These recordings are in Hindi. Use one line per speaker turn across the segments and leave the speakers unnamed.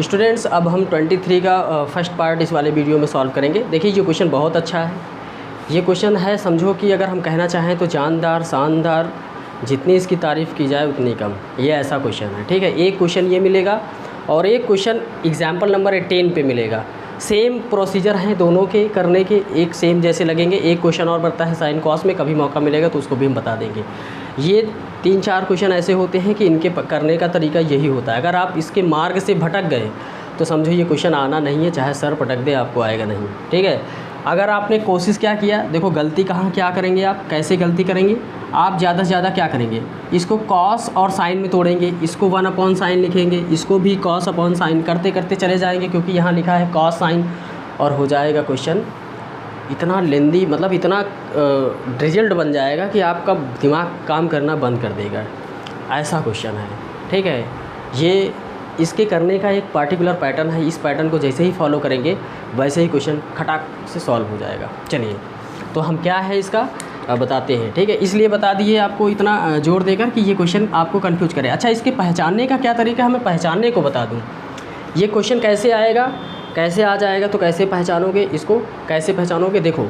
स्टूडेंट्स अब हम 23 का फर्स्ट पार्ट इस वाले वीडियो में सॉल्व करेंगे। देखिए ये क्वेश्चन बहुत अच्छा है। ये क्वेश्चन है, समझो कि अगर हम कहना चाहें तो जानदार शानदार, जितनी इसकी तारीफ़ की जाए उतनी कम, ये ऐसा क्वेश्चन है। ठीक है, एक क्वेश्चन ये मिलेगा और एक क्वेश्चन एग्जाम्पल नंबर 10 पे मिलेगा। सेम प्रोसीजर हैं दोनों के करने के, एक सेम जैसे लगेंगे। एक क्वेश्चन और बढ़ता है साइन कॉस में, कभी मौका मिलेगा तो उसको भी हम बता देंगे। ये 3-4 क्वेश्चन ऐसे होते हैं कि इनके करने का तरीका यही होता है। अगर आप इसके मार्ग से भटक गए तो समझो ये क्वेश्चन आना नहीं है, चाहे सर पटक दे आपको आएगा नहीं। ठीक है, अगर आपने कोशिश क्या किया, देखो गलती कहाँ क्या करेंगे आप, कैसे गलती करेंगे आप, ज़्यादा से ज़्यादा क्या करेंगे, इसको कॉस और साइन में तोड़ेंगे, इसको 1/sin लिखेंगे, इसको भी cos/sin करते करते चले जाएंगे, क्योंकि यहाँ लिखा है cos sin, और हो जाएगा क्वेश्चन इतना लेंदी, मतलब इतना रिजल्ट बन जाएगा कि आपका दिमाग काम करना बंद कर देगा। ऐसा क्वेश्चन है। ठीक है, ये इसके करने का एक पार्टिकुलर पैटर्न है। इस पैटर्न को जैसे ही फॉलो करेंगे वैसे ही क्वेश्चन खटाक से सॉल्व हो जाएगा। चलिए तो हम क्या है इसका बताते हैं। ठीक है, इसलिए बता दिए आपको इतना जोर देकर कि ये क्वेश्चन आपको कंफ्यूज करे। अच्छा, इसके पहचानने का क्या तरीका है, मैं पहचानने को बता दूँ। ये क्वेश्चन कैसे आएगा, कैसे आ जाएगा, तो कैसे पहचानोगे इसको, कैसे पहचानोगे, देखो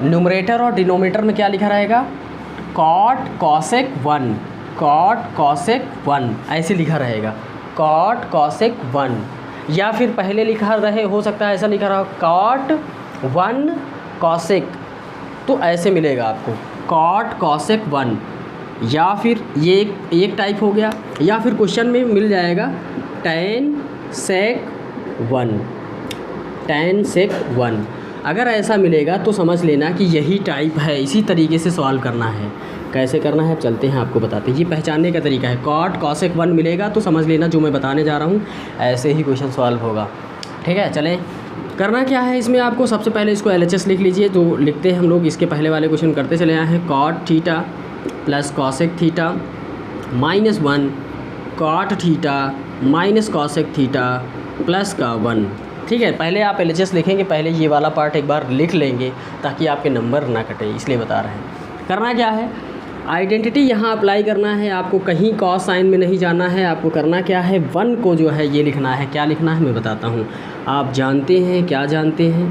न्यूमरेटर और डिनोमिनेटर में क्या लिखा रहेगा, cot cosec 1, cot cosec 1 ऐसे लिखा रहेगा, cot cosec 1, या फिर पहले लिखा रहे, हो सकता है ऐसा लिखा रहा cot 1 cosec, तो ऐसे मिलेगा आपको cot cosec 1, या फिर ये एक टाइप हो गया, या फिर क्वेश्चन में मिल जाएगा tan sec 1, tan sec 1। अगर ऐसा मिलेगा तो समझ लेना कि यही टाइप है, इसी तरीके से सॉल्व करना है। कैसे करना है चलते हैं आपको बताते हैं। ये पहचानने का तरीका है, cot cosec 1 मिलेगा तो समझ लेना जो मैं बताने जा रहा हूँ ऐसे ही क्वेश्चन सॉल्व होगा। ठीक है, चलें करना क्या है इसमें आपको, सबसे पहले इसको LHS लिख लीजिए। तो लिखते हैं हम लोग, इसके पहले वाले क्वेश्चन करते चले आए हैं। cot theta plus cosec theta minus 1 cot theta minus cosec theta plus का 1। ठीक है, पहले आप LHS लिखेंगे, पहले ये वाला पार्ट एक बार लिख लेंगे ताकि आपके नंबर ना कटे, इसलिए बता रहे हैं। करना क्या है, आइडेंटिटी यहाँ अप्लाई करना है आपको, कहीं कॉस साइन में नहीं जाना है। आपको करना क्या है, 1 को जो है ये लिखना है। क्या लिखना है मैं बताता हूँ। आप जानते हैं, क्या जानते हैं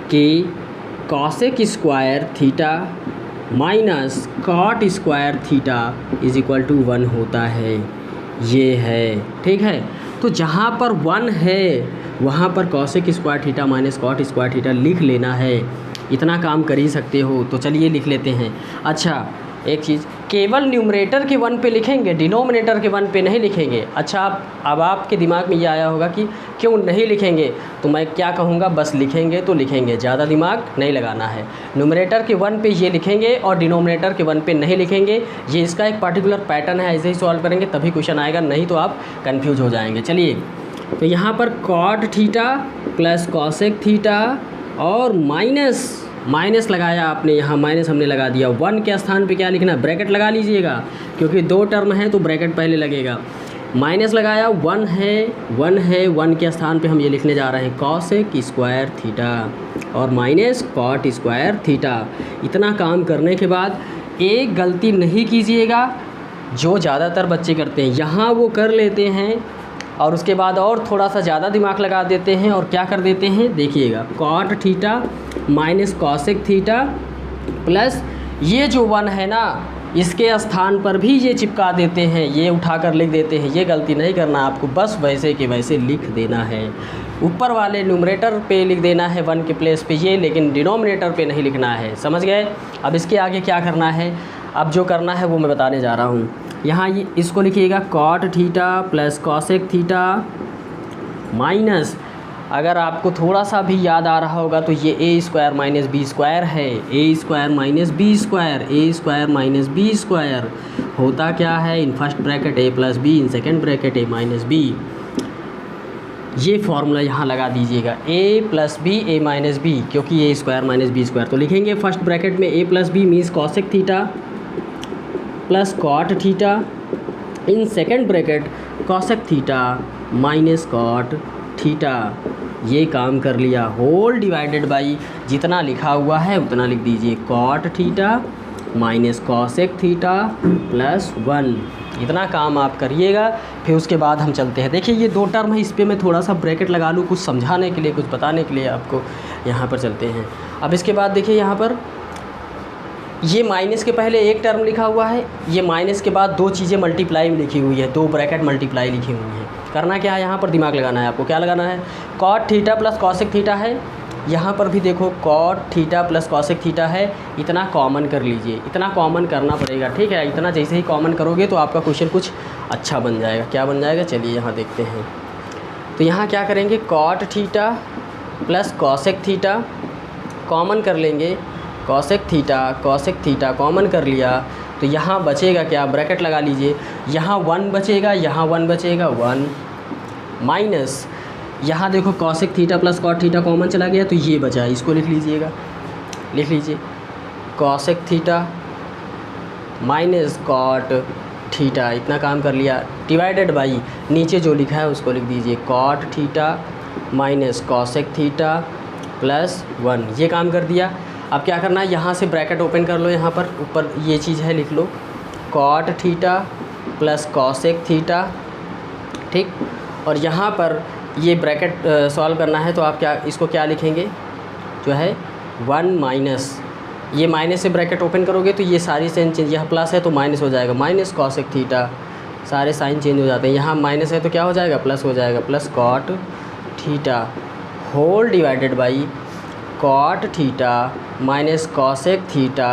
कि cosec square theta minus cot square theta is equal to 1 होता है, ये है। ठीक है, तो जहाँ पर 1 है वहाँ पर cosec square theta minus cot square theta लिख लेना है। इतना काम कर ही सकते हो, तो चलिए लिख लेते हैं। अच्छा, एक चीज़, केवल न्यूमरेटर के 1 पे लिखेंगे, डिनोमिनेटर के 1 पे नहीं लिखेंगे। अच्छा, अब आपके दिमाग में ये आया होगा कि क्यों नहीं लिखेंगे, तो मैं क्या कहूँगा, बस लिखेंगे तो लिखेंगे, ज़्यादा दिमाग नहीं लगाना है। न्यूमरेटर के 1 पे ये लिखेंगे और डिनोमिनेटर के 1 पे नहीं लिखेंगे। ये इसका एक पार्टिकुलर पैटर्न है, ऐसे ही सॉल्व करेंगे तभी क्वेश्चन आएगा, नहीं तो आप कन्फ्यूज हो जाएंगे। चलिए, तो यहाँ पर cot theta plus cosec theta और माइनस लगाया आपने, यहाँ माइनस हमने लगा दिया। 1 के स्थान पे क्या लिखना है, ब्रैकेट लगा लीजिएगा, क्योंकि 2 टर्म है तो ब्रैकेट पहले लगेगा। माइनस लगाया, 1 है, 1 के स्थान पे हम ये लिखने जा रहे हैं cosec स्क्वायर थीटा और माइनस cot स्क्वायर थीटा। इतना काम करने के बाद एक गलती नहीं कीजिएगा जो ज़्यादातर बच्चे करते हैं, यहाँ वो कर लेते हैं और उसके बाद और थोड़ा सा ज़्यादा दिमाग लगा देते हैं और क्या कर देते हैं, देखिएगा cot theta minus cosec theta plus ये जो 1 है ना, इसके स्थान पर भी ये चिपका देते हैं, ये उठाकर लिख देते हैं। ये गलती नहीं करना आपको, बस वैसे के वैसे लिख देना है। ऊपर वाले न्यूमरेटर पे लिख देना है 1 के प्लेस पे ये, लेकिन डिनोमिनेटर पे नहीं लिखना है। समझ गए। अब इसके आगे क्या करना है, अब जो करना है वो मैं बताने जा रहा हूँ। यहाँ ये इसको लिखिएगा cot theta plus cosec theta minus, अगर आपको थोड़ा सा भी याद आ रहा होगा तो ये a square minus B square है, a square minus B square, a square minus B square होता क्या है, in first bracket a plus B, in second bracket a minus B. ये फॉर्मूला यहाँ लगा दीजिएगा, a plus B a minus B, क्योंकि a square minus B square. तो लिखेंगे फर्स्ट ब्रैकेट में a plus B means cosec theta plus cot theta, in second bracket cosec theta minus cot theta. ये काम कर लिया, होल डिवाइडेड बाई जितना लिखा हुआ है उतना लिख दीजिए, cot theta minus cosec theta plus 1। इतना काम आप करिएगा, फिर उसके बाद हम चलते हैं। देखिए ये 2 टर्म है, इस पर मैं थोड़ा सा ब्रैकेट लगा लूँ कुछ समझाने के लिए, कुछ बताने के लिए आपको। यहाँ पर चलते हैं। अब इसके बाद देखिए यहाँ पर ये माइनस के पहले एक टर्म लिखा हुआ है, ये माइनस के बाद 2 चीज़ें मल्टीप्लाई में लिखी हुई है, 2 ब्रैकेट मल्टीप्लाई लिखी हुई हैं। करना क्या है, यहाँ पर दिमाग लगाना है आपको। क्या लगाना है, cot theta plus cosec theta है, यहाँ पर भी देखो cot theta plus cosec theta है, इतना कॉमन कर लीजिए, इतना कॉमन करना पड़ेगा, ठीक है। इतना जैसे ही कॉमन करोगे तो आपका क्वेश्चन कुछ अच्छा बन जाएगा। क्या बन जाएगा, चलिए यहाँ देखते हैं। तो यहाँ क्या करेंगे, cot theta plus cosec theta common कर लेंगे, कॉसेक थीटा कॉमन कर लिया, तो यहाँ बचेगा क्या, ब्रैकेट लगा लीजिए, यहाँ 1 बचेगा, यहाँ 1 बचेगा, 1 माइनस यहाँ देखो cosec theta plus cot theta common चला गया, तो ये बचा, इसको लिख लीजिएगा, लिख लीजिए cosec theta minus cot theta, इतना काम कर लिया, डिवाइडेड बाई नीचे जो लिखा है उसको लिख दीजिए, cot theta minus cosec theta plus 1, ये काम कर दिया। अब क्या करना है, यहाँ से ब्रैकेट ओपन कर लो, यहाँ पर ऊपर ये चीज़ है लिख लो, cot theta plus cosec theta, ठीक। और यहाँ पर ये ब्रैकेट सॉल्व करना है, तो आप क्या इसको क्या लिखेंगे, जो है 1 माइनस, ये माइनस से ब्रैकेट ओपन करोगे तो ये सारी साइन चेंज, यहाँ प्लस है तो माइनस हो जाएगा, माइनस कॉसेक थीटा, सारे साइन चेंज हो जाते हैं। यहाँ माइनस है तो क्या हो जाएगा, प्लस हो जाएगा, plus cot theta whole divided by cot theta minus cosec theta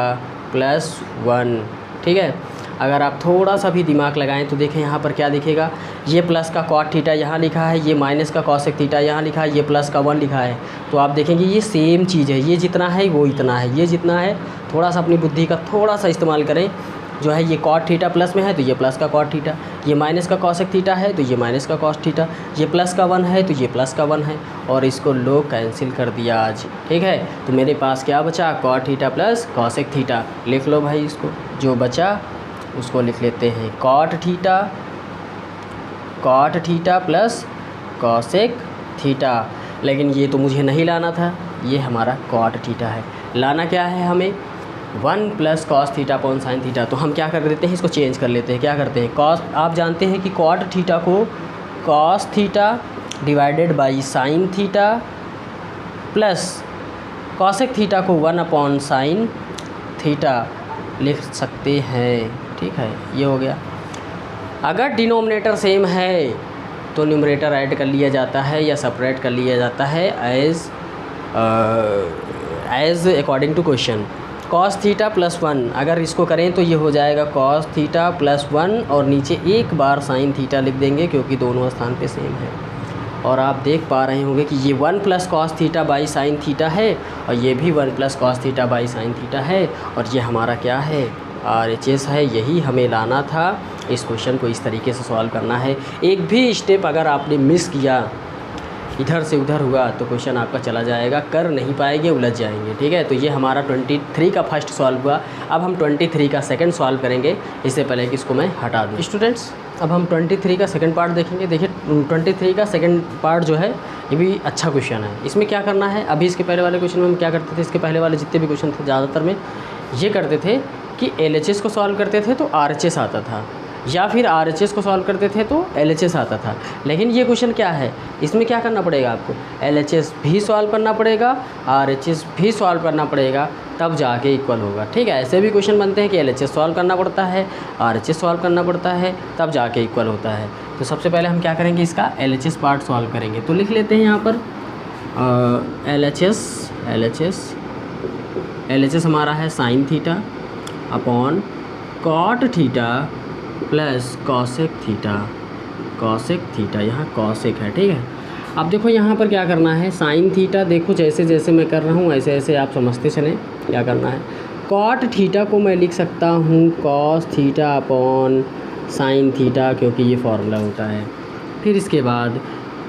plus 1, ठीक है। अगर आप थोड़ा सा भी दिमाग लगाएं तो देखें यहाँ पर क्या दिखेगा, ये प्लस का कॉट थीटा यहाँ लिखा है, ये माइनस का कॉसेक थीटा यहाँ लिखा है, ये प्लस का 1 लिखा है, तो आप देखेंगे ये सेम चीज़ है, ये जितना है वो इतना है, ये जितना है। थोड़ा सा अपनी बुद्धि का थोड़ा सा इस्तेमाल करें, जो है ये कॉट थीटा प्लस में है तो ये प्लस का कॉट थीटा, ये माइनस का कॉसेक थीटा है तो ये माइनस का कॉस थीटा, ये प्लस का 1 है तो ये प्लस का 1 है, और इसको लोग कैंसिल कर दिया आज, ठीक है। तो मेरे पास क्या बचा, cot theta plus cosec theta, लिख लो भाई इसको, जो बचा उसको लिख लेते हैं, cot theta plus cosec theta. लेकिन ये तो मुझे नहीं लाना था, ये हमारा कॉट थीटा है, लाना क्या है हमें, 1 plus cos theta upon sine theta. तो हम क्या कर देते हैं, इसको चेंज कर लेते हैं। क्या करते हैं, कॉस, आप जानते हैं कि कॉट थीटा को cos theta divided by sign theta plus cosec theta को 1 अपॉन साइन थीटा लिख सकते हैं, ठीक है। ये हो गया। अगर डिनोमिनेटर सेम है तो न्यूमरेटर ऐड कर लिया जाता है या सेपरेट कर लिया जाता है as according to question. Cos theta plus 1 अगर इसको करें तो ये हो जाएगा कॉस थीटा प्लस 1, और नीचे एक बार साइन थीटा लिख देंगे क्योंकि दोनों स्थान पे सेम है। और आप देख पा रहे होंगे कि ये 1 plus cos theta by sine theta है, और ये भी 1 plus cos theta by sine theta है, और ये हमारा क्या है, RHS है। यही हमें लाना था, इस क्वेश्चन को इस तरीके से सॉल्व करना है। एक भी स्टेप अगर आपने मिस किया, इधर से उधर हुआ, तो क्वेश्चन आपका चला जाएगा, कर नहीं पाएंगे, उलझ जाएंगे, ठीक है। तो ये हमारा 23 का फर्स्ट सॉल्व हुआ। अब हम 23 का सेकंड सॉल्व करेंगे, इससे पहले कि इसको मैं हटा दूँ। स्टूडेंट्स, अब हम 23 का सेकंड पार्ट देखेंगे। देखिए 23 का सेकंड पार्ट जो है ये भी अच्छा क्वेश्चन है। इसमें क्या करना है, अभी इसके पहले वाले क्वेश्चन में हम क्या करते थे, इसके पहले वाले जितने भी क्वेश्चन थे ज़्यादातर में ये करते थे कि LHS को सॉल्व करते थे तो RHS आता था, या फिर RHS को सॉल्व करते थे तो LHS आता था। लेकिन ये क्वेश्चन क्या है, इसमें क्या करना पड़ेगा आपको, LHS भी सॉल्व करना पड़ेगा, RHS भी सॉल्व करना पड़ेगा, तब जाके इक्वल होगा, ठीक है। ऐसे भी क्वेश्चन बनते हैं कि LHS सॉल्व करना पड़ता है, RHS सॉल्व करना पड़ता है, तब जाके इक्वल होता है। तो सबसे पहले हम क्या करेंगे, इसका LHS पार्ट सॉल्व करेंगे। तो लिख लेते हैं यहाँ पर LHS हमारा है sine theta upon cot theta plus cosec theta, यहाँ कॉसेक है, ठीक है। अब देखो यहाँ पर क्या करना है, साइन थीटा, देखो जैसे जैसे मैं कर रहा हूँ ऐसे ऐसे आप समझते चलें क्या करना है। कॉट थीटा को मैं लिख सकता हूँ cos theta upon sine theta, क्योंकि ये फार्मूला होता है। फिर इसके बाद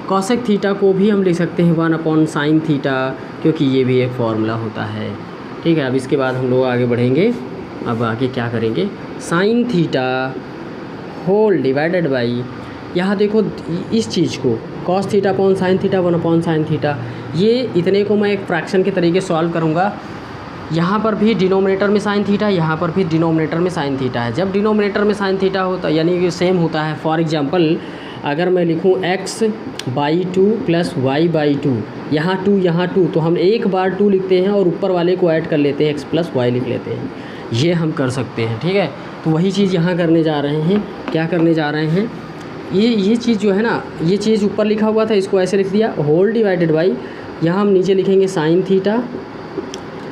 कॉसेक थीटा को भी हम लिख सकते हैं 1 अपॉन साइन थीटा, क्योंकि ये भी एक फार्मूला होता है, ठीक है। अब इसके बाद हम लोग आगे बढ़ेंगे। अब आगे क्या करेंगे, sine theta whole divided by, यहाँ देखो इस चीज़ को cos theta upon sine theta 1 upon sine theta, ये इतने को मैं एक फ्रैक्शन के तरीके सॉल्व करूँगा यहाँ पर भी डिनोमिनेटर में साइन थीटा, यहाँ पर भी डिनोमिनेटर में साइन थीटा है। जब डिनोमिनेटर में साइन थीटा होता यानी कि सेम होता है, फॉर एग्जांपल अगर मैं लिखूँ x/2 प्लस y/2, यहाँ 2 तो हम एक बार 2 लिखते हैं और ऊपर वाले को ऐड कर लेते हैं, x + y लिख लेते हैं। ये हम कर सकते हैं, ठीक है। तो वही चीज़ यहाँ करने जा रहे हैं। क्या करने जा रहे हैं, ये चीज़ जो है ना, ये चीज़ ऊपर लिखा हुआ था, इसको ऐसे लिख दिया, होल डिवाइडेड बाई, यहाँ हम नीचे लिखेंगे साइन थीटा।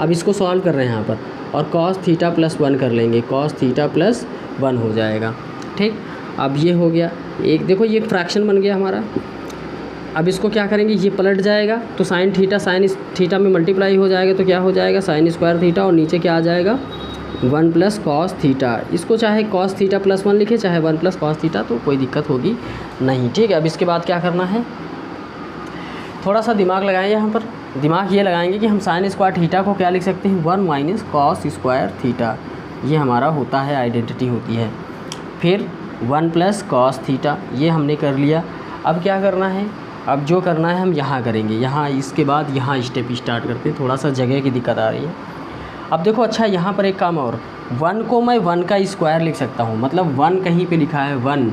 अब इसको सॉल्व कर रहे हैं यहाँ पर, और कॉस थीटा प्लस 1 कर लेंगे, कॉस थीटा प्लस 1 हो जाएगा, ठीक। अब ये हो गया एक, देखो ये फ्रैक्शन बन गया हमारा। अब इसको क्या करेंगे, ये पलट जाएगा तो साइन थीटा में मल्टीप्लाई हो जाएगा, तो क्या हो जाएगा साइन स्क्वायर थीटा, और नीचे क्या आ जाएगा 1 प्लस कॉस थीटा। इसको चाहे कॉस थीटा प्लस 1 लिखे, चाहे 1 प्लस कॉस थीटा, तो कोई दिक्कत होगी नहीं, ठीक है। अब इसके बाद क्या करना है, थोड़ा सा दिमाग लगाएं यहाँ पर। दिमाग ये लगाएंगे कि हम साइन स्क्वायर थीटा को क्या लिख सकते हैं, 1 माइनस कॉस स्क्वायर थीटा। ये हमारा होता है, आइडेंटिटी होती है। फिर 1 प्लस कॉस थीटा, ये हमने कर लिया। अब क्या करना है, अब जो करना है हम यहाँ करेंगे, यहाँ इसके बाद यहाँ स्टेप स्टार्ट करते हैं। थोड़ा सा जगह की दिक्कत आ रही है। अब देखो, अच्छा यहाँ पर एक काम और, 1 को मैं 1 का स्क्वायर लिख सकता हूँ, मतलब 1 कहीं पे लिखा है 1,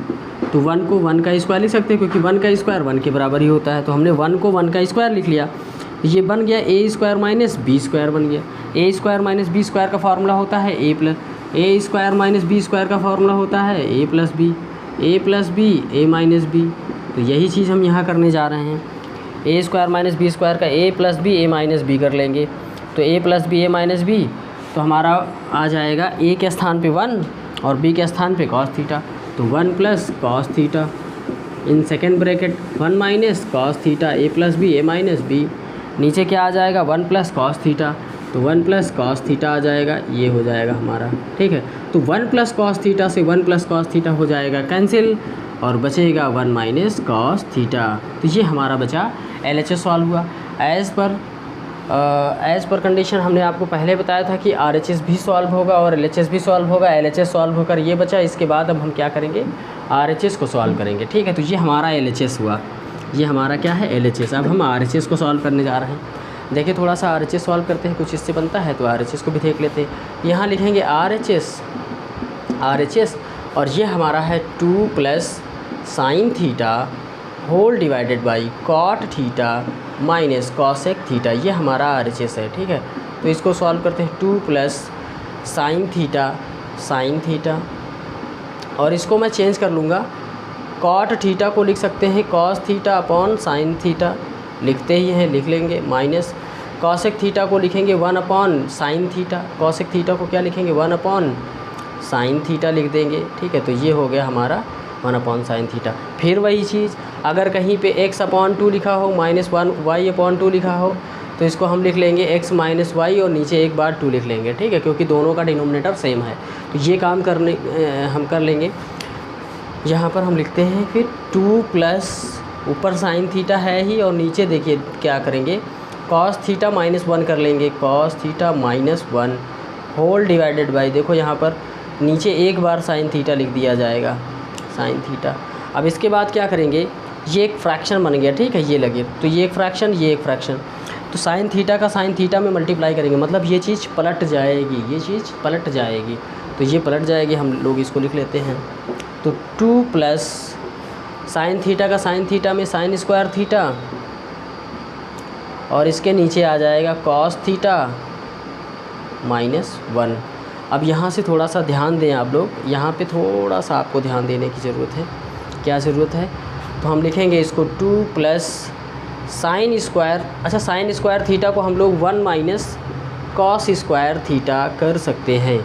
तो 1 को 1 का स्क्वायर लिख सकते हैं, क्योंकि 1 का स्क्वायर 1 के बराबर ही होता है। तो हमने 1 को 1 का स्क्वायर लिख लिया, ये बन गया a square minus b square बन गया। a square minus b square का फार्मूला होता है a square minus b square का फार्मूला होता है a plus b a minus b। तो यही चीज़ हम यहाँ करने जा रहे हैं। a square minus b square का a plus b a minus b कर लेंगे, तो a plus b a minus b, तो हमारा आ जाएगा a के स्थान पे 1 और b के स्थान पे कॉस थीटा, तो 1 plus cos theta in second bracket 1 minus cos theta a plus b a minus b। नीचे क्या आ जाएगा 1 प्लस कॉस थीटा, तो 1 प्लस कॉस थीटा आ जाएगा, ये हो जाएगा हमारा, ठीक है। तो 1 प्लस कॉस थीटा से 1 प्लस कॉस थीटा हो जाएगा कैंसिल, और बचेगा 1 माइनस कॉस थीटा। तो ये हमारा बचा LHS सॉल्व हुआ। एज़ पर कंडीशन हमने आपको पहले बताया था कि RHS भी सॉल्व होगा और LHS भी सॉल्व होगा। LHS सॉल्व होकर ये बचा, इसके बाद अब हम क्या करेंगे, RHS को सॉल्व करेंगे, ठीक है। तो ये हमारा LHS हुआ, ये हमारा क्या है LHS। अब हम RHS को सॉल्व करने जा रहे हैं। देखिए थोड़ा सा RHS सॉल्व करते हैं, कुछ इससे बनता है, तो RHS को भी देख लेते हैं। यहाँ लिखेंगे RHS, और ये हमारा है 2 plus sine theta whole divided by cot theta minus cosec theta, ये हमारा RHS है, ठीक है। तो इसको सॉल्व करते हैं, 2 प्लस साइन थीटा, और इसको मैं चेंज कर लूँगा, कॉट थीटा को लिख सकते हैं cos theta upon sine theta, लिखते ही हैं, लिख लेंगे, माइनस कॉसेक थीटा को लिखेंगे 1 upon sine theta, cosec theta को क्या लिखेंगे 1 अपॉन साइन थीटा लिख देंगे, ठीक है। तो ये हो गया हमारा 1 अपॉन साइन थीटा। फिर वही चीज़, अगर कहीं पे x अपॉन 2 लिखा हो माइनस 1 y अपॉन 2 लिखा हो, तो इसको हम लिख लेंगे x माइनस वाई और नीचे एक बार 2 लिख लेंगे, ठीक है, क्योंकि दोनों का डिनोमिनेटर सेम है। तो ये काम हम कर लेंगे। यहाँ पर हम लिखते हैं फिर 2 प्लस, ऊपर साइन थीटा है ही, और नीचे देखिए क्या करेंगे, कॉस थीटा माइनस 1 कर लेंगे, cos theta minus 1 whole divided by, देखो यहाँ पर नीचे एक बार साइन थीटा लिख दिया जाएगा, साइन थीटा। अब इसके बाद क्या करेंगे, ये एक फ्रैक्शन बन गया, ठीक है, ये लगे, तो ये एक फ्रैक्शन, ये एक फ्रैक्शन, तो साइन थीटा का साइन थीटा में मल्टीप्लाई करेंगे, मतलब ये चीज़ पलट जाएगी, ये चीज़ पलट जाएगी, तो ये पलट जाएगी, हम लोग इसको लिख लेते हैं। तो 2 प्लस साइन थीटा का साइन थीटा में साइन स्क्वायर थीटा, और इसके नीचे आ जाएगा कॉस थीटा माइनस 1। अब यहाँ से थोड़ा सा ध्यान दें आप लोग, यहाँ पे थोड़ा सा आपको ध्यान देने की ज़रूरत है। क्या ज़रूरत है, तो हम लिखेंगे इसको 2 प्लस साइन स्क्वायर, अच्छा साइन स्क्वायर थीटा को हम लोग 1 माइनस कॉस स्क्वायर थीटा कर सकते हैं,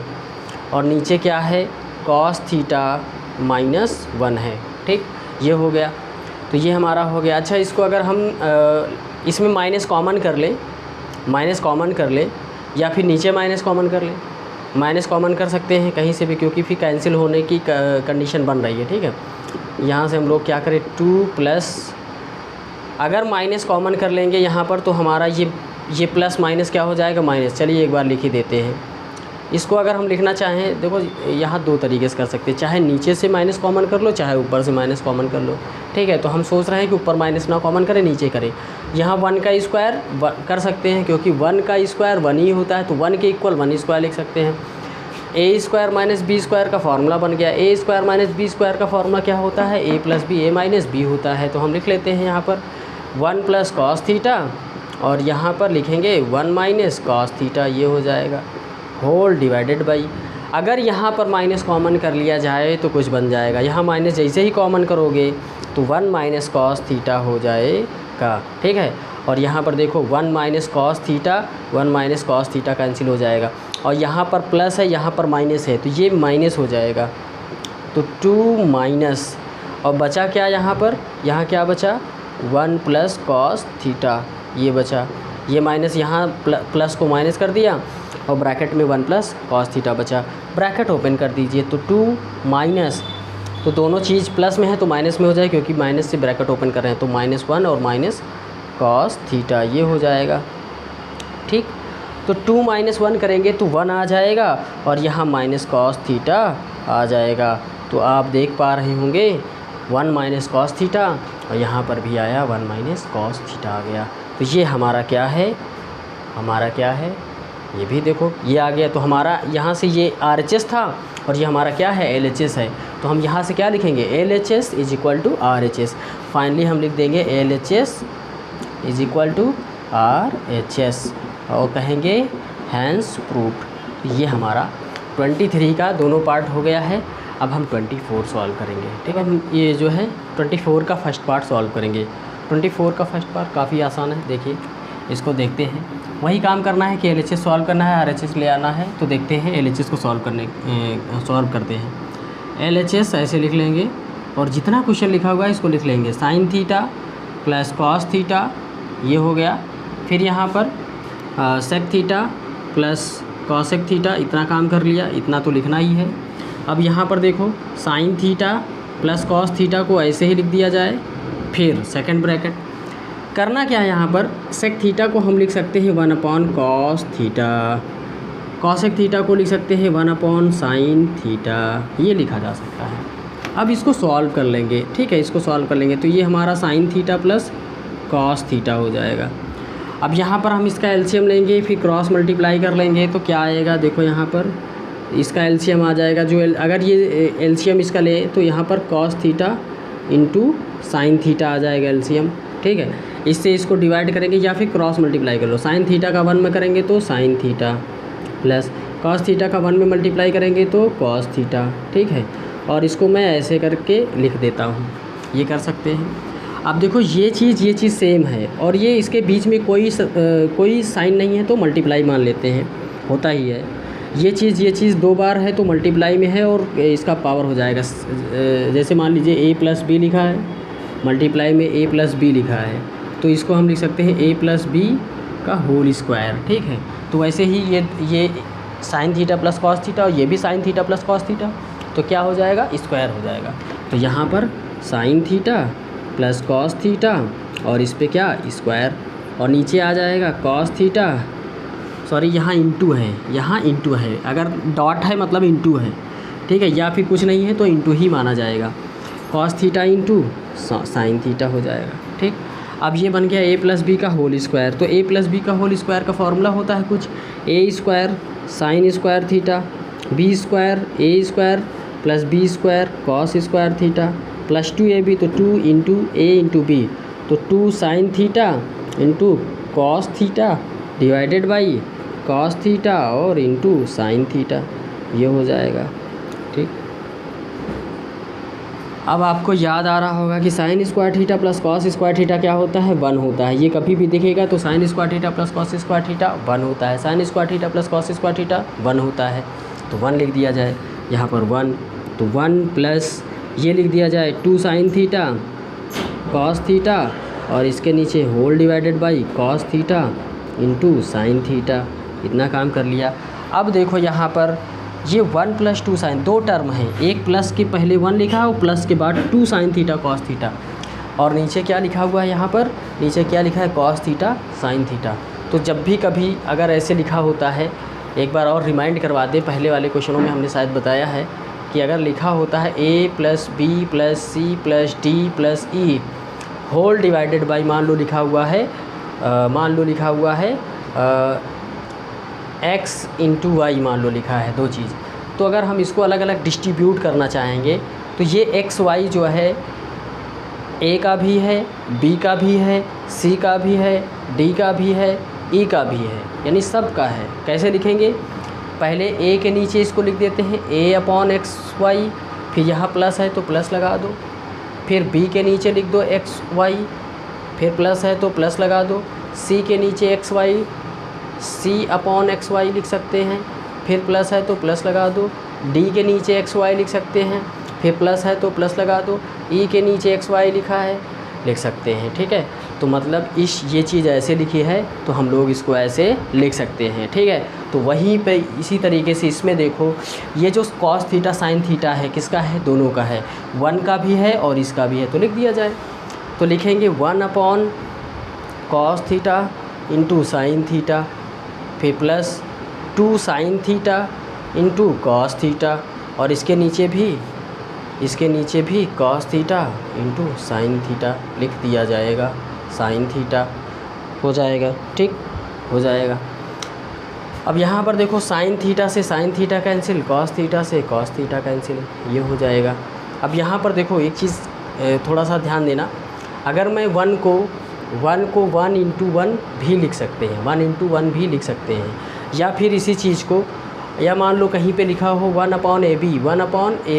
और नीचे क्या है कॉस थीटा माइनस 1 है, ठीक, ये हो गया। तो ये हमारा हो गया। अच्छा इसको अगर हम इसमें माइनस कॉमन कर लें, या फिर नीचे माइनस कॉमन कर लें, माइनस कॉमन कर सकते हैं कहीं से भी, क्योंकि फिर कैंसिल होने की कंडीशन बन रही है, ठीक है। यहाँ से हम लोग क्या करें, 2 प्लस, अगर माइनस कॉमन कर लेंगे यहाँ पर, तो हमारा ये प्लस माइनस क्या हो जाएगा, माइनस। चलिए एक बार लिख ही देते हैं, इसको अगर हम लिखना चाहें, देखो यहाँ दो तरीके से कर सकते हैं, चाहे नीचे से माइनस कॉमन कर लो, चाहे ऊपर से माइनस कॉमन कर लो, ठीक है। तो हम सोच रहे हैं कि ऊपर माइनस ना कॉमन करें, नीचे करें। यहाँ 1 का स्क्वायर कर सकते हैं, क्योंकि 1 का स्क्वायर 1 ही होता है, तो 1 के इक्वल 1 स्क्वायर लिख सकते हैं। ए स्क्वायर माइनस बी स्क्वायर का फार्मूला बन गया। ए स्क्वायर माइनस बी स्क्वायर का फार्मूला क्या होता है? ए प्लस बी, ए माइनस बी होता है। तो हम लिख लेते हैं यहाँ पर 1 प्लस कॉस थीटा, और यहाँ पर लिखेंगे 1 माइनस कॉस थीटा, ये हो जाएगा होल डिवाइडेड बाई। अगर यहाँ पर माइनस कॉमन कर लिया जाए तो कुछ बन जाएगा, यहाँ माइनस जैसे ही कॉमन करोगे तो 1 माइनस कॉस थीटा हो जाएगा, ठीक है। और यहाँ पर देखो 1 minus cos theta, 1 minus cos theta cancel हो जाएगा, और यहाँ पर प्लस है, यहाँ पर माइनस है, तो ये माइनस हो जाएगा, तो 2 माइनस, और बचा क्या यहाँ पर? यहाँ क्या बचा? 1 प्लस कॉस थीटा, ये बचा। ये माइनस यहाँ प्लस को माइनस कर दिया, और ब्रैकेट में 1 प्लस कॉस थीटा बचा। ब्रैकेट ओपन कर दीजिए, तो 2 माइनस, तो दोनों चीज़ प्लस में है तो माइनस में हो जाए, क्योंकि माइनस से ब्रैकेट ओपन कर रहे हैं, तो -1 और माइनस कॉस थीटा, ये हो जाएगा, ठीक। तो 2 - 1 करेंगे तो 1 आ जाएगा, और यहाँ माइनस कॉस थीटा आ जाएगा। तो आप देख पा रहे होंगे 1 माइनस कॉस थीटा, और यहाँ पर भी आया 1 माइनस कॉस थीटा आ गया। तो ये हमारा क्या है? हमारा क्या है? ये भी देखो ये आ गया। तो हमारा यहाँ से ये RHS था, और ये हमारा क्या है? LHS है। तो हम यहाँ से क्या लिखेंगे? LHS is equal to RHS। Finally हम लिख देंगे LHS is equal to RHS, और कहेंगे हैंस प्रूफ्ड। ये हमारा 23 का दोनों पार्ट हो गया है। अब हम 24 सॉल्व करेंगे, ठीक है। हम ये जो है 24 का फर्स्ट पार्ट सॉल्व करेंगे। 24 का फर्स्ट पार्ट काफ़ी आसान है, देखिए इसको देखते हैं। वही काम करना है कि LHS सॉल्व करना है, RHS ले आना है। तो देखते हैं LHS को सॉल्व करते हैं। LHS ऐसे लिख लेंगे, और जितना क्वेश्चन लिखा हुआ है इसको लिख लेंगे। Sine theta plus cos theta, ये हो गया। फिर यहाँ पर sec theta plus cosec theta, इतना काम कर लिया, इतना तो लिखना ही है। अब यहाँ पर देखो sign theta plus cos theta को ऐसे ही लिख दिया जाए, फिर सेकंड ब्रैकेट। करना क्या है यहाँ पर? सेक थीटा को हम लिख सकते हैं 1 upon cos theta, cosec theta को लिख सकते हैं 1 अपॉन साइन थीटा, ये लिखा जा सकता है। अब इसको सॉल्व कर लेंगे, ठीक है, इसको सॉल्व कर लेंगे। तो ये हमारा sign theta plus cos theta हो जाएगा। अब यहाँ पर हम इसका एलसीएम लेंगे, फिर क्रॉस मल्टीप्लाई कर लेंगे, तो क्या आएगा? देखो यहाँ पर इसका एलसीएम आ जाएगा, जो अगर ये एलसीएम इसका ले तो यहाँ पर cos theta into sine theta आ जाएगा एलसीएम, ठीक है। इससे इसको डिवाइड करेंगे या फिर क्रॉस मल्टीप्लाई कर लो। साइन थीटा का 1 में करेंगे तो sign theta, plus cos theta का 1 में मल्टीप्लाई करेंगे तो कॉस थीटा, ठीक है। और इसको मैं ऐसे करके लिख देता हूँ, ये कर सकते हैं। अब देखो ये चीज़ सेम है, और ये इसके बीच में कोई साइन नहीं है, तो मल्टीप्लाई मान लेते हैं, होता ही है। ये चीज़ 2 बार है तो मल्टीप्लाई में है, और इसका पावर हो जाएगा। जैसे मान लीजिए a प्लस बी लिखा है, मल्टीप्लाई में a प्लस बी लिखा है, तो इसको हम लिख सकते हैं a प्लस बी का होल स्क्वायर, ठीक है। तो वैसे ही ये sign theta plus cos theta, और ये भी sign theta plus cos theta, तो क्या हो जाएगा? स्क्वायर हो जाएगा। तो यहाँ पर sign theta plus cos theta, और इस पर क्या? स्क्वायर, और नीचे आ जाएगा कॉस थीटा, सॉरी यहाँ इंटू है, यहाँ इंटू है, अगर डॉट है मतलब इंटू है, ठीक है, या फिर कुछ नहीं है तो इंटू ही माना जाएगा। Cos theta into sine theta हो जाएगा, ठीक। अब ये बन गया a प्लस बी का होल स्क्वायर। तो a प्लस बी का होल स्क्वायर का फॉर्मूला होता है कुछ a square sine square theta, b square a square plus b square cos square theta, plus 2ab, तो 2 इंटू a इंटू b, तो 2 sine theta into cos theta divided by cos theta और इंटू साइन थीटा, ये हो जाएगा, ठीक। अब आपको याद आ रहा होगा कि sine square theta plus cos square theta क्या होता है? 1 होता है। ये कभी भी दिखेगा तो sine square theta plus cos square theta 1 होता है, sine square theta plus cos square theta 1 होता है। तो 1 लिख दिया जाए यहाँ पर 1, तो 1 प्लस ये लिख दिया जाए 2 साइन थीटा कॉस थीटा, और इसके नीचे whole divided by cos theta into sine theta, इतना काम कर लिया। अब देखो यहाँ पर ये 1 प्लस 2 साइन, 2 टर्म है, एक प्लस के पहले 1 लिखा है और प्लस के बाद 2 साइन थीटा कॉस थीटा, और नीचे क्या लिखा हुआ है? यहाँ पर नीचे क्या लिखा है? Cos theta sine theta. तो जब भी कभी अगर ऐसे लिखा होता है एक बार और रिमाइंड करवा दें, पहले वाले क्वेश्चनों में हमने शायद बताया है कि अगर लिखा होता है a plus B plus C plus D plus E whole divided by, मान लो लिखा हुआ है x इंटू वाई, मान लो लिखा है 2 चीज़। तो अगर हम इसको अलग अलग डिस्ट्रीब्यूट करना चाहेंगे तो ये एक्स वाई जो है a का भी है, b का भी है, c का भी है, d का भी है, e का भी है, यानी सब का है। कैसे लिखेंगे? पहले a के नीचे इसको लिख देते हैं a अपॉन एक्स वाई, फिर यहाँ प्लस है तो प्लस लगा दो, फिर b के नीचे लिख दो एक्स वाई, फिर प्लस है तो प्लस लगा दो, c के नीचे X Y, c upon X Y लिख सकते हैं, फिर प्लस है तो प्लस लगा दो, d के नीचे एक्स वाई लिख सकते हैं, फिर प्लस है तो प्लस लगा दो, e के नीचे एक्स वाई लिखा है लिख सकते हैं। ठीक है, तो मतलब ये चीज़ ऐसे लिखी है तो हम लोग इसको ऐसे लिख सकते हैं। ठीक है, तो वहीं पे इसी तरीके से इसमें देखो, ये जो कॉस थीटा साइन थीटा है किसका है? दोनों का है, 1 का भी है और इसका भी है, तो लिख दिया जाए। तो लिखेंगे 1 upon cos theta into sine theta, फिर plus 2 sine theta into cos theta, और इसके नीचे भी cos theta into sine theta लिख दिया जाएगा, साइन थीटा हो जाएगा। ठीक हो जाएगा। अब यहाँ पर देखो, साइन थीटा से sine theta cancel, cos theta से कॉस थीटा कैंसिल, ये हो जाएगा। अब यहाँ पर देखो एक चीज़ थोड़ा सा ध्यान देना, अगर मैं 1 को 1 इंटू 1 भी लिख सकते हैं, 1 इंटू 1 भी लिख सकते हैं, या फिर इसी चीज़ को, या मान लो कहीं पे लिखा हो 1 अपॉन ए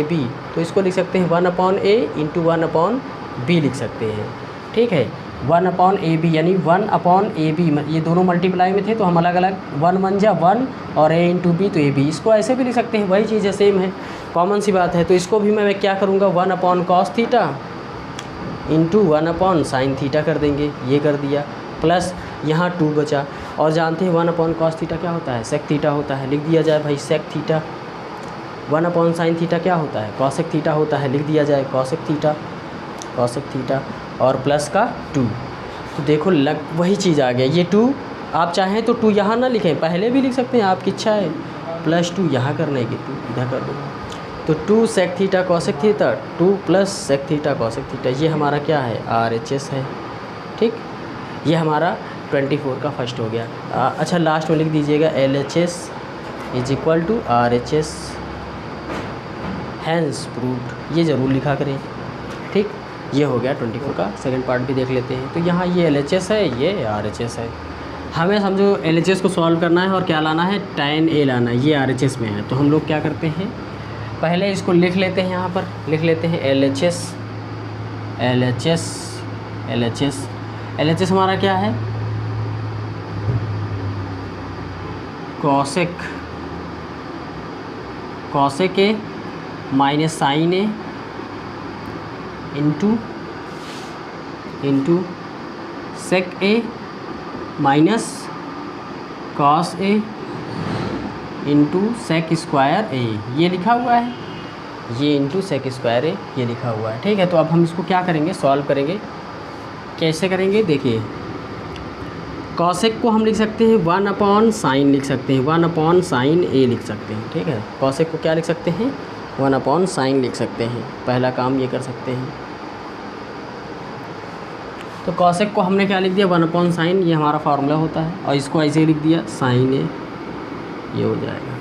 बी, तो इसको लिख सकते हैं 1 अपॉन ए इंटू 1 अपॉन बी लिख सकते हैं। ठीक है, 1 अपॉन ए बी यानी 1 अपॉन ए बी, ये दोनों मल्टीप्लाई में थे तो हम अलग अलग 1 1 जा 1 और ए इंटू बी तो ए बी, इसको ऐसे भी लिख सकते हैं, वही चीज़ है, सेम है, कॉमन सी बात है। तो इसको भी मैं क्या करूँगा, 1 upon cos theta into 1 upon sine theta कर देंगे, ये कर दिया, प्लस यहाँ 2 बचा, और जानते हैं 1 अपॉन कॉस थीटा क्या होता है? सेक थीटा होता है, लिख दिया जाए भाई sec theta. 1 upon sine theta क्या होता है? कॉसेक थीटा होता है, लिख दिया जाए कॉसेक थीटा, और प्लस का 2। तो देखो वही चीज़ आ गया, ये 2, आप चाहें तो 2 यहाँ ना लिखें, पहले भी लिख सकते हैं, आपकी इच्छा है, प्लस 2 यहाँ करने की, 2 इधर कर दो, तो 2 sec theta cosec theta, 2 plus sec theta cosec theta, ये हमारा क्या है? RHS है। ठीक, ये हमारा 24 का फर्स्ट हो गया। अच्छा, लास्ट में लिख दीजिएगा LHS is equal to RHS, hence proved, ये ज़रूर लिखा करें। ठीक, ये हो गया 24 का। सेकंड पार्ट भी देख लेते हैं। तो यहाँ ये LHS है, ये RHS है। हमें समझो LHS को सॉल्व करना है और क्या लाना है? tan A लाना है, ये RHS में है। तो हम लोग क्या करते हैं, पहले इसको लिख लेते हैं, यहाँ पर लिख लेते हैं LHS हमारा क्या है? Cosec A minus sine A into sec A minus cos A into sec square A, ये लिखा हुआ है, ये इंटू सेक स्क्वायर ए ये लिखा हुआ है। ठीक है, तो अब हम इसको क्या करेंगे? सॉल्व करेंगे। कैसे करेंगे? देखिए, कॉसेक को हम लिख सकते हैं 1 अपॉन साइन लिख सकते हैं, 1 अपॉन साइन ए लिख सकते हैं। ठीक है, कॉसेक को क्या लिख सकते हैं? 1 अपॉन साइन लिख सकते हैं, पहला काम ये कर सकते हैं। तो कॉसेक को हमने क्या लिख दिया? 1 अपॉन साइन, ये हमारा फार्मूला होता है, और इसको ऐसे ही लिख दिया साइन ए, ये हो जाएगा।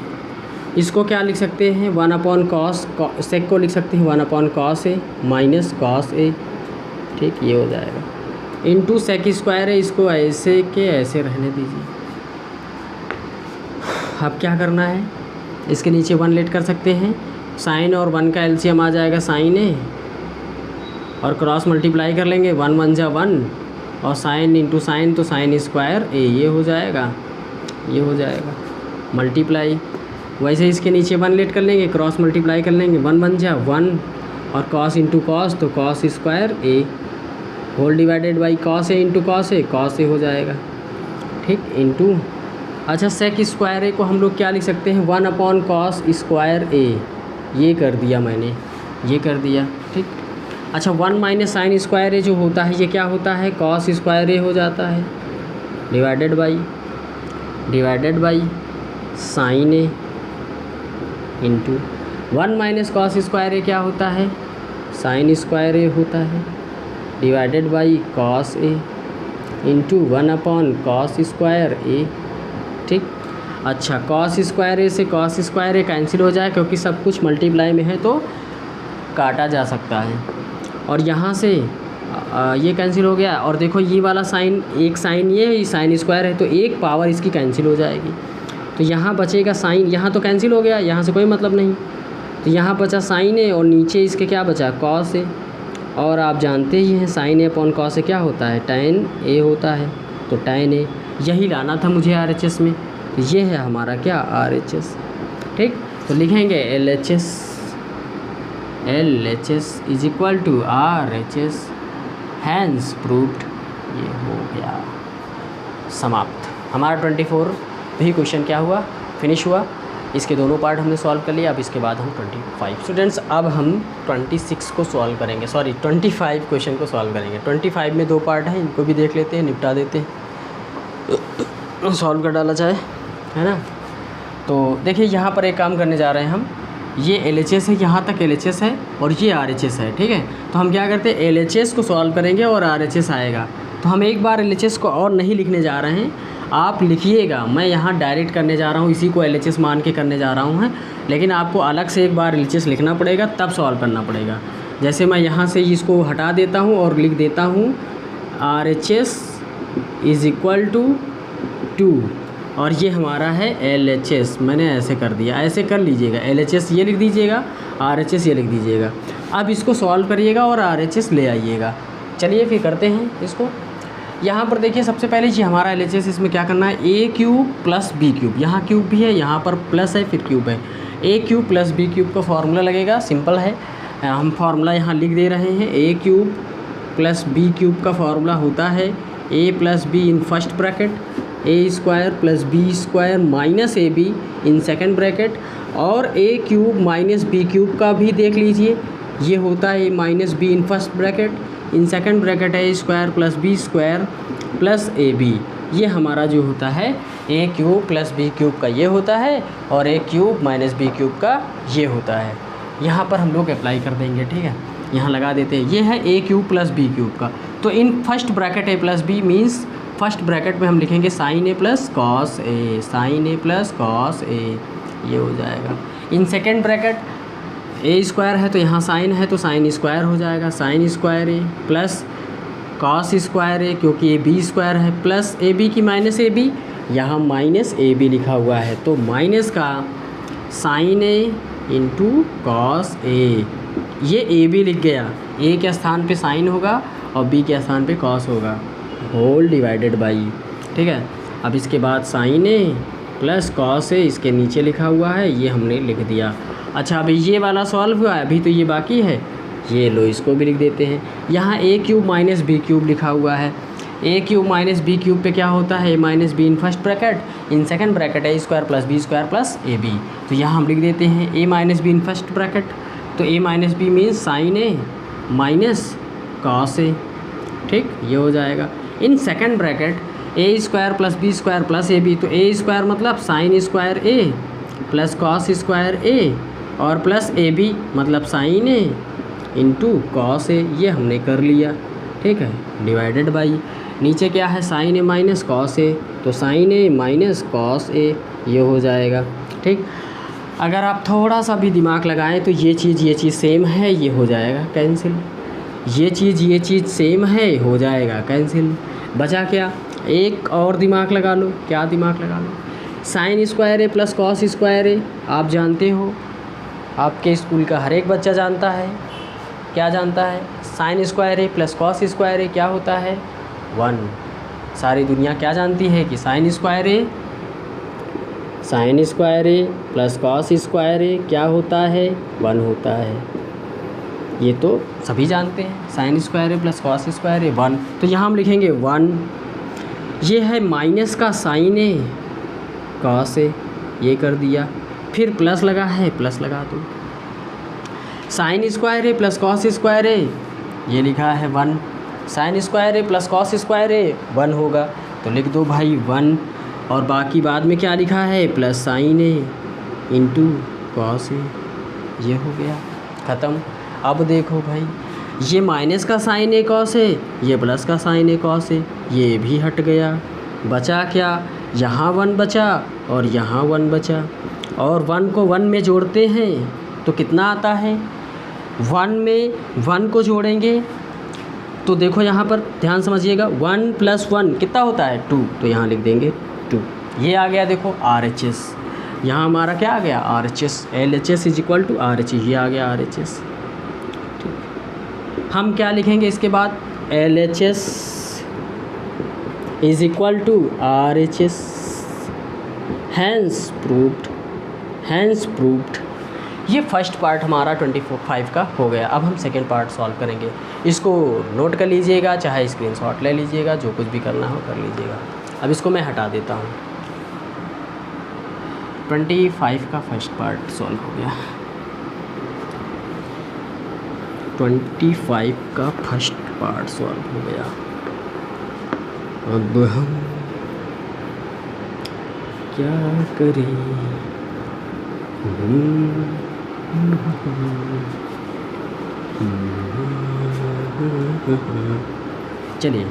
इसको क्या लिख सकते हैं? 1 अपॉन कॉस, सेक को लिख सकते हैं 1 upon cos A minus cos A. ठीक, ये हो जाएगा, इंटू सेक स्क्वायर है, इसको ऐसे के ऐसे रहने दीजिए। अब क्या करना है? इसके नीचे 1 लेट कर सकते हैं, साइन और 1 का एलसीएम आ जाएगा साइन ए, और क्रॉस मल्टीप्लाई कर लेंगे, 1 1 जा 1, और साइन इंटू साइन तो साइन स्क्वायर ए, ये हो जाएगा, ये हो जाएगा मल्टीप्लाई। वैसे इसके नीचे 1 लेट कर लेंगे, क्रॉस मल्टीप्लाई कर लेंगे, 1 1 जा 1, और कॉस इंटू कॉस तो cos square A whole divided by cos A into cos A हो जाएगा। ठीक, इंटू, अच्छा सेक स्क्वायर ए को हम लोग क्या लिख सकते हैं? 1 अपॉन कॉस स्क्वायर ए, ये कर दिया मैंने, ये कर दिया। ठीक, अच्छा 1 माइनस साइन स्क्वायर ए जो होता है, ये क्या होता है? कॉस स्क्वायर ए हो जाता है, divided by sine A into 1 minus cos square A क्या होता है, साइन स्क्वायर ए होता है, divided by cos A into 1 upon cos square A. ठीक, अच्छा कॉस स्क्वायर ए से कॉस स्क्वायर ए कैंसिल हो जाए, क्योंकि सब कुछ मल्टीप्लाई में है तो काटा जा सकता है। और यहाँ से ये कैंसिल हो गया, और देखो ये वाला साइन, एक साइन ये साइन स्क्वायर है तो एक पावर इसकी कैंसिल हो जाएगी, तो यहाँ बचेगा साइन, यहाँ तो कैंसिल हो गया, यहाँ से कोई मतलब नहीं, तो यहाँ बचा साइन ए और नीचे इसके क्या बचा, कॉस ए। और आप जानते ही हैं sign A upon cos A क्या होता है, टैन ए होता है, तो टैन ए यही लाना था मुझे RHS में, तो ये है हमारा क्या RHS। ठीक, तो लिखेंगे LHS is equal to RHS, hence proved. ये हो गया समाप्त। हमारा 24 भी क्वेश्चन क्या हुआ, फिनिश हुआ। इसके दोनों पार्ट हमने सॉल्व कर लिया। अब इसके बाद हम 25 स्टूडेंट्स, अब हम 26 को सॉल्व करेंगे, सॉरी 25 क्वेश्चन को सॉल्व करेंगे। 25 में 2 पार्ट हैं, इनको भी देख लेते हैं, निपटा देते हैं, सॉल्व कर डाला जाए, है ना। तो देखिए यहाँ पर एक काम करने जा रहे हैं हम, ये LHS है, यहाँ तक LHS है और ये RHS है, ठीक है। तो हम क्या करते हैं, LHS को सॉल्व करेंगे और RHS आएगा। तो हम एक बार LHS को और नहीं लिखने जा रहे हैं, आप लिखिएगा, मैं यहाँ डायरेक्ट करने जा रहा हूँ, इसी को LHS मान के करने जा रहा हूँ, लेकिन आपको अलग से एक बार LHS लिखना पड़ेगा, तब सॉल्व करना पड़ेगा। जैसे मैं यहाँ से इसको हटा देता हूँ और लिख देता हूँ RHS इज़ इक्वल टू 2, और ये हमारा है LHS, मैंने ऐसे कर दिया, ऐसे कर लीजिएगा, LHS ये लिख दीजिएगा, RHS ये लिख दीजिएगा। अब इसको सॉल्व करिएगा और RHS ले आइएगा। चलिए फिर करते हैं इसको। यहाँ पर देखिए सबसे पहले ये हमारा LHS, इसमें क्या करना है, a cube plus b cube, यहाँ क्यूब भी है, यहाँ पर प्लस है, फिर क्यूब है, a cube plus b cube का फार्मूला लगेगा, सिंपल है, हम फार्मूला यहाँ लिख दे रहे हैं। a cube plus b cube का फार्मूला होता है a plus b in first bracket, a square plus b square minus ab in second bracket, और a cube minus b cube का भी देख लीजिए, ये होता है a minus b in first bracket, in second bracket है square plus B square plus A B. ये हमारा जो होता है A cube plus B cube का ये होता है, और A cube minus B cube का ये होता है। यहाँ पर हम लोग अप्लाई कर देंगे, ठीक है, यहाँ लगा देते हैं। ये है A cube plus B cube का, तो in first bracket A plus B means first bracket में हम लिखेंगे sine A plus cos A, sine A plus cos A, ये हो जाएगा। In second bracket A square है तो यहाँ साइन है तो साइन स्क्वायर हो जाएगा, sign square A plus cos square ए, क्योंकि ए बी स्क्वायर है, प्लस ए बी की माइनस ए बी, यहाँ माइनस ए बी लिखा हुआ है, तो माइनस का sign A into cos A, ये ए बी लिख गया, ए के स्थान पे साइन होगा और बी के स्थान पे कॉस होगा, होल डिवाइडेड बाई, ठीक है। अब इसके बाद साइन ए प्लस कॉस ए इसके नीचे लिखा हुआ है, ये हमने लिख दिया। अच्छा अभी ये वाला सॉल्व हुआ है, अभी तो ये बाकी है, ये लो इसको भी लिख देते हैं। यहाँ A cube minus B cube लिखा हुआ है, A cube minus B cube पे क्या होता है, A minus B in first bracket, in second bracket A square plus B square plus A B, तो यहाँ हम लिख देते हैं A minus B in first bracket, तो A minus B means sine A minus cos A, ठीक, ये हो जाएगा। In second bracket A square plus B square plus A B, तो ए स्क्वायर मतलब sine square A plus cos square A और प्लस ए बी मतलब sine A into cos A, ये हमने कर लिया, ठीक है, डिवाइडेड बाई नीचे क्या है साइन ए माइनस कॉस ए, तो sign A minus cos A, ये हो जाएगा, ठीक। अगर आप थोड़ा सा भी दिमाग लगाएं तो ये चीज़ सेम है, ये हो जाएगा कैंसिल, ये चीज़ सेम है, हो जाएगा कैंसिल। बचा क्या, एक और दिमाग लगा लो, क्या दिमाग लगा लो, sign square A plus cos square ए, आप जानते हो, आपके स्कूल का हर एक बच्चा जानता है, क्या जानता है, sine square A plus cos square A क्या होता है 1। सारी दुनिया क्या जानती है कि sign square A plus cos square A क्या होता है 1 होता है, ये तो सभी जानते हैं, sign square A plus cos square ए 1, तो यहाँ हम लिखेंगे 1। ये है माइनस का साइन ए कॉस ए, ये कर दिया, फिर प्लस लगा है, प्लस लगा दो, sign square A plus cos square A, ये लिखा है 1, sign square A plus cos square ए 1 होगा, तो लिख दो भाई 1। और बाकी बाद में क्या लिखा है, plus sign A into cos A. ये हो गया ख़त्म। अब देखो भाई, ये माइनस का साइन ए कॉस ए, ये प्लस का साइन ए कॉस ए, ये भी हट गया। बचा क्या, यहाँ 1 बचा और यहाँ 1 बचा, और 1 को 1 में जोड़ते हैं तो कितना आता है, 1 में 1 को जोड़ेंगे तो देखो यहाँ पर ध्यान समझिएगा, 1 + 1 कितना होता है, 2, तो यहाँ लिख देंगे 2। ये आ गया देखो RHS, यहाँ हमारा क्या आ गया, RHS, LHS = RHS, ये आ गया RHS। ठीक, हम क्या लिखेंगे इसके बाद, LHS = RHS, हैंस प्रूव्ड। ये फर्स्ट पार्ट हमारा 25 का हो गया। अब हम सेकेंड पार्ट सॉल्व करेंगे। इसको नोट कर लीजिएगा, चाहे स्क्रीनशॉट ले लीजिएगा, जो कुछ भी करना हो कर लीजिएगा। अब इसको मैं हटा देता हूँ। 25 का फर्स्ट पार्ट सॉल्व हो गया। 25 का फर्स्ट पार्ट सॉल्व हो गया। अब हम क्या करें, चलिए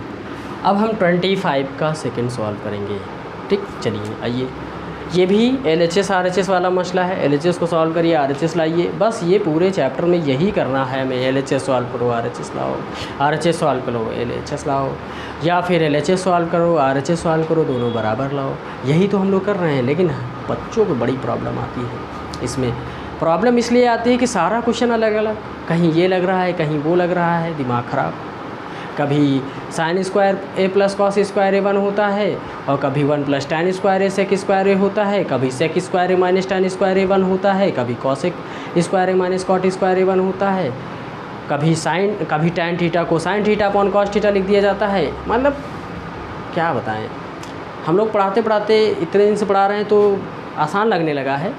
अब हम 25 का सेकंड सॉल्व करेंगे। ठीक, चलिए आइए, ये भी LHS RHS वाला मसला है। LHS को सॉल्व करिए, RHS लाइए, बस ये पूरे चैप्टर में यही करना है हमें। LHS सॉल्व करो, RHS लाओ, RHS सॉल्व करो, LHS लाओ, या फिर LHS सॉल्व करो, RHS सॉल्व करो, दोनों बराबर लाओ। यही तो हम लोग कर रहे हैं। लेकिन बच्चों को बड़ी प्रॉब्लम आती है इसमें। प्रॉब्लम इसलिए आती है कि सारा क्वेश्चन अलग अलग, कहीं ये लग रहा है, कहीं वो लग रहा है, दिमाग ख़राब। कभी sin square a + cos square a 1 होता है, और कभी 1 + tan square a sec square a होता है, कभी sec square a - tan square a 1 होता है, कभी cosec square a - cot square a 1 होता है, कभी tan थीटा को sin theta upon cos theta लिख दिया जाता है। मतलब क्या बताएं, हम लोग पढ़ाते पढ़ाते इतने दिन से पढ़ा रहे हैं तो आसान लगने लगा है,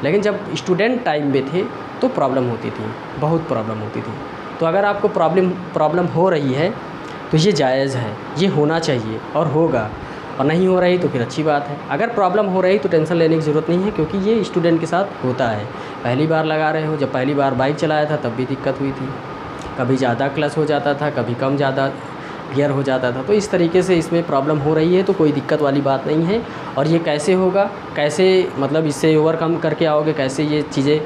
लेकिन जब स्टूडेंट टाइम में थे तो प्रॉब्लम होती थी, बहुत प्रॉब्लम होती थी। तो अगर आपको प्रॉब्लम हो रही है तो ये जायज़ है, ये होना चाहिए और होगा, और नहीं हो रही तो फिर अच्छी बात है। अगर प्रॉब्लम हो रही तो टेंशन लेने की ज़रूरत नहीं है, क्योंकि ये स्टूडेंट के साथ होता है। पहली बार लगा रहे हो, जब पहली बार बाइक चलाया था तब भी दिक्कत हुई थी, कभी ज़्यादा क्लच हो जाता था, कभी कम ज़्यादा गियर हो जाता था। तो इस तरीके से इसमें प्रॉब्लम हो रही है तो कोई दिक्कत वाली बात नहीं है। और ये कैसे होगा, कैसे मतलब इससे ओवरकम करके आओगे, कैसे ये चीज़ें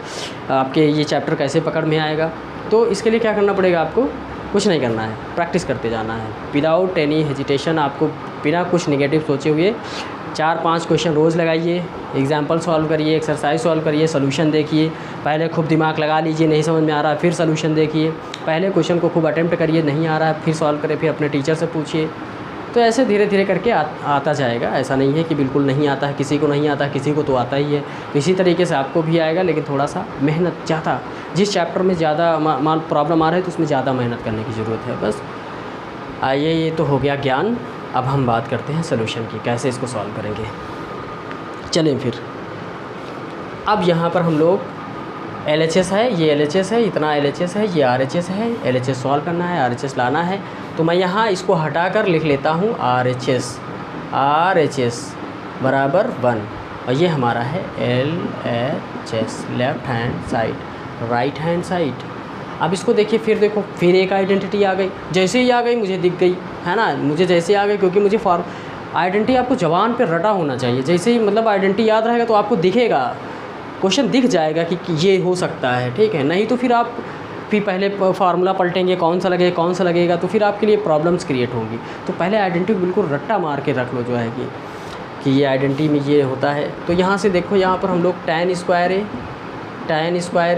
आपके ये चैप्टर कैसे पकड़ में आएगा, तो इसके लिए क्या करना पड़ेगा, आपको कुछ नहीं करना है, प्रैक्टिस करते जाना है विदाउट एनी हेजिटेशन। आपको बिना कुछ नेगेटिव सोचे हुए 4-5 क्वेश्चन रोज़ लगाइए, एग्जाम्पल सॉल्व करिए, एक्सरसाइज सॉल्व करिए, सोल्यूशन देखिए, पहले खूब दिमाग लगा लीजिए, नहीं समझ में आ रहा है फिर सोल्यूशन देखिए, पहले क्वेश्चन को खूब अटेम्प्ट करिए, नहीं आ रहा है फिर सॉल्व करें, फिर अपने टीचर से पूछिए। तो ऐसे धीरे धीरे करके आता जाएगा। ऐसा नहीं है कि बिल्कुल नहीं आता है, किसी को नहीं आता, किसी को तो आता ही है। तो इसी तरीके से आपको भी आएगा, लेकिन थोड़ा सा मेहनत ज़्यादा, जिस चैप्टर में ज़्यादा प्रॉब्लम आ रहा है तो उसमें ज़्यादा मेहनत करने की ज़रूरत है। बस आइए, ये तो हो गया ज्ञान। अब हम बात करते हैं सोल्यूशन की, कैसे इसको सॉल्व करेंगे। चलें फिर, अब यहाँ पर हम लोग LHS है, ये LHS है, इतना LHS है, ये RHS है, LHS सॉल्व करना है, RHS लाना है। तो मैं यहाँ इसको हटाकर लिख लेता हूँ RHS बराबर 1, और ये हमारा है LHS, left hand side, right hand side. अब इसको देखिए, फिर एक आइडेंटिटी आ गई, जैसे ही आ गई मुझे दिख गई, है ना, मुझे जैसे आ गई, क्योंकि मुझे आइडेंटिटी आपको जबान पे रटा होना चाहिए। जैसे ही मतलब आइडेंटिटी याद रहेगा तो आपको दिखेगा, क्वेश्चन दिख जाएगा कि ये हो सकता है, ठीक है। नहीं तो फिर आप पहले फार्मूला पलटेंगे, कौन सा लगेगा, तो फिर आपके लिए प्रॉब्लम्स क्रिएट होंगी। तो पहले आइडेंटिटी बिल्कुल रट्टा मार के रख लो, जो है कि ये आइडेंटिटी में ये होता है। तो यहाँ से देखो, यहाँ पर हम लोग tan स्क्वायर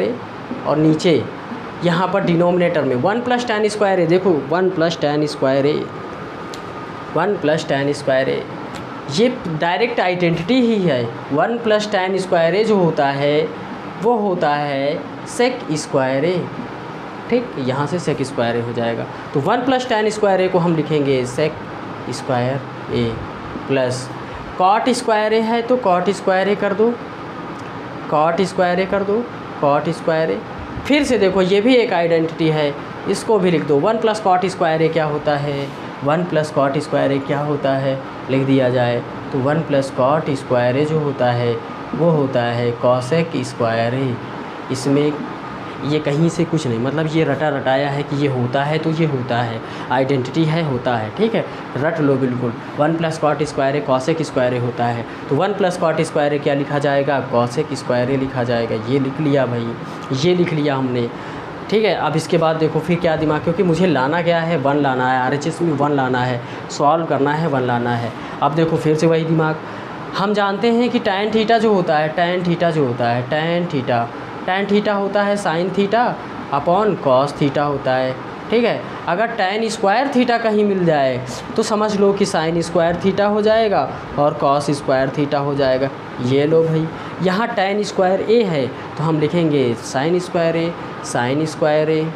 ए और नीचे यहाँ पर डिनोमिनेटर में 1 + tan स्क्वायर ए, देखो 1 + tan स्क्वायर ए, ये डायरेक्ट आइडेंटिटी ही है। 1 + tan स्क्वायर ए जो होता है वो होता है sec स्क्वायर ए, ठीक, यहाँ से sec स्क्वायर ए हो जाएगा। तो 1 + tan स्क्वायर ए को हम लिखेंगे sec square A plus cot square ए है तो cot स्क्वायर ए कर दो, cot स्क्वायर ए। फिर से देखो, ये भी एक आइडेंटिटी है, इसको भी लिख दो। 1 + cot स्क्वायर ए क्या होता है, 1 + cot स्क्वायर ए क्या होता है, लिख दिया जाए तो 1 प्लस कॉट स्क्वायर ए जो होता है वो होता है कॉसेक स्क्वायर ए। इसमें ये कहीं से कुछ नहीं, मतलब ये रटा रटाया है कि ये होता है तो ये होता है, आइडेंटिटी है, होता है, ठीक है, रट लो बिल्कुल। 1 plus cot square A cosec square A होता है, तो 1 प्लस कॉट स्क्वायर ए क्या लिखा जाएगा, कॉसेक स्क्वायर ए लिखा जाएगा। ये लिख लिया भाई, ये लिख लिया हमने, ठीक है। अब इसके बाद देखो फिर क्या दिमाग, क्योंकि मुझे लाना क्या है, 1 लाना है, RHS में 1 लाना है, सॉल्व करना है, 1 लाना है। अब देखो फिर से वही दिमाग, हम जानते हैं कि tan थीटा जो होता है, tan थीटा जो होता है, tan थीटा होता है sine theta upon cos theta होता है, ठीक है। अगर tan स्क्वायर थीटा कहीं मिल जाए तो समझ लो कि साइन स्क्वायर थीटा हो जाएगा और कॉस स्क्वायर थीटा हो जाएगा। ये लो भाई, यहाँ tan स्क्वायर ए है तो हम लिखेंगे sign square A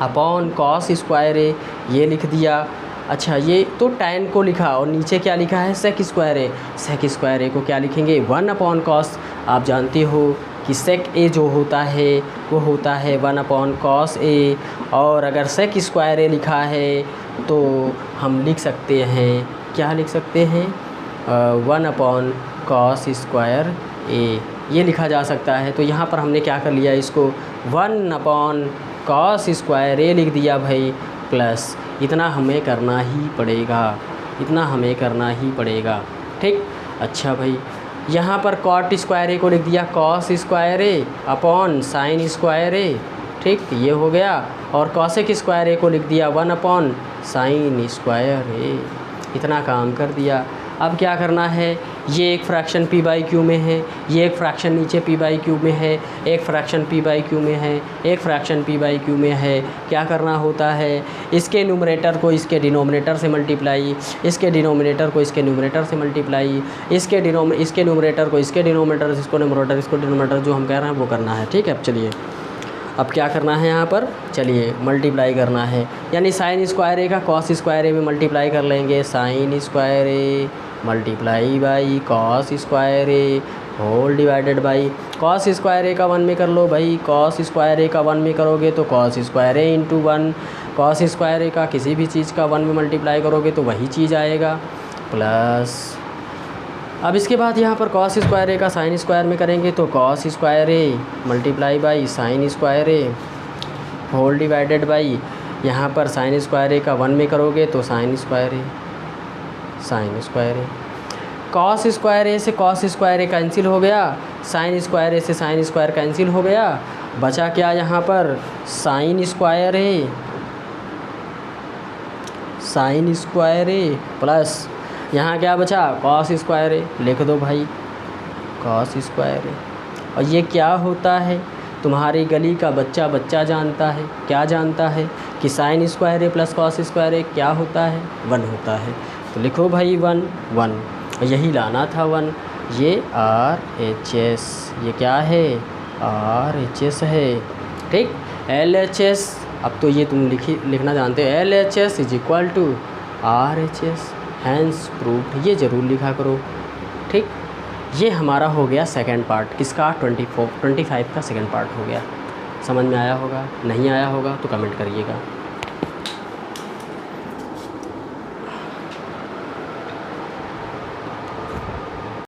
upon cos square A, ये लिख दिया। अच्छा, ये तो tan को लिखा और नीचे क्या लिखा है, सेक स्क्वायर ए को क्या लिखेंगे, 1 अपॉन कॉस। आप जानते हो कि सेक ए जो होता है वो होता है 1 अपॉन कॉस ए, और अगर सेक स्क्वायर ए लिखा है तो हम लिख सकते हैं, क्या लिख सकते हैं, 1 अपॉन कॉस स्क्वायर ए, ये लिखा जा सकता है। तो यहाँ पर हमने क्या कर लिया, इसको 1 अपॉन कॉस स्क्वायर ए लिख दिया भाई, प्लस इतना हमें करना ही पड़ेगा, ठीक। अच्छा भाई, यहाँ पर कॉट स्क्वायर ए को लिख दिया cos square A upon sine square A, ठीक, ये हो गया। और कॉसेक स्क्वायर ए को लिख दिया 1 अपॉन साइन स्क्वायर ए, इतना काम कर दिया। अब क्या करना है, ये एक फ्रैक्शन p बाई क्यू में है, ये एक फ्रैक्शन नीचे p बाई क्यू में है, एक फ्रैक्शन p बाई क्यू में है, एक फ्रैक्शन p बाई क्यू में है। क्या करना होता है, इसके न्यूमरेटर को इसके डिनोमिनेटर से मल्टीप्लाई, इसके डिनोमिनेटर को इसके न्यूमरेटर से मल्टीप्लाई, इसके न्यूमरेटर को इसके डिनोमिनेटर, इसको न्यूमरेटर इसको डिनोमिनेटर, जो हम कह रहे हैं वो करना है, ठीक है। अब चलिए, अब क्या करना है यहाँ पर, चलिए मल्टीप्लाई करना है, यानी साइन स्क्वायर ए का कॉस स्क्वायर ए में मल्टीप्लाई कर लेंगे, sine square A multiply by cos square A whole divided by cos square A का 1 में कर लो भाई, कॉस स्क्वायर ए का 1 में करोगे तो cos square A into 1, cos square A का किसी भी चीज़ का 1 में मल्टीप्लाई करोगे तो वही चीज़ आएगा, प्लस अब इसके बाद यहाँ पर कॉस स्क्वायर ए का साइन स्क्वायर में करेंगे तो cos square A multiply by sine square A whole divided by, यहाँ पर साइन स्क्वायर ए का 1 में करोगे तो साइन स्क्वायर ए, कॉस स्क्वायर ए से कॉस स्क्वायर ए कैंसिल हो गया, साइन स्क्वायर ए से साइन स्क्वायर कैंसिल हो गया, बचा क्या यहाँ पर, साइन स्क्वायर ए प्लस यहाँ क्या बचा, कॉस स्क्वायर ए, लिख दो भाई कॉस स्क्वायर ए। और ये क्या होता है, तुम्हारी गली का बच्चा जानता है, क्या जानता है कि sign square A plus cos square A क्या होता है, 1 होता है। तो लिखो भाई 1, यही लाना था 1। ये RHS, ये क्या है, RHS है, ठीक। LHS, अब तो ये तुम लिखना जानते हो, LHS is equal to RHS, hence proved, ये ज़रूर लिखा करो, ठीक। ये हमारा हो गया सेकंड पार्ट, किसका, 25 का सेकंड पार्ट हो गया। समझ में आया होगा, नहीं आया होगा तो कमेंट करिएगा।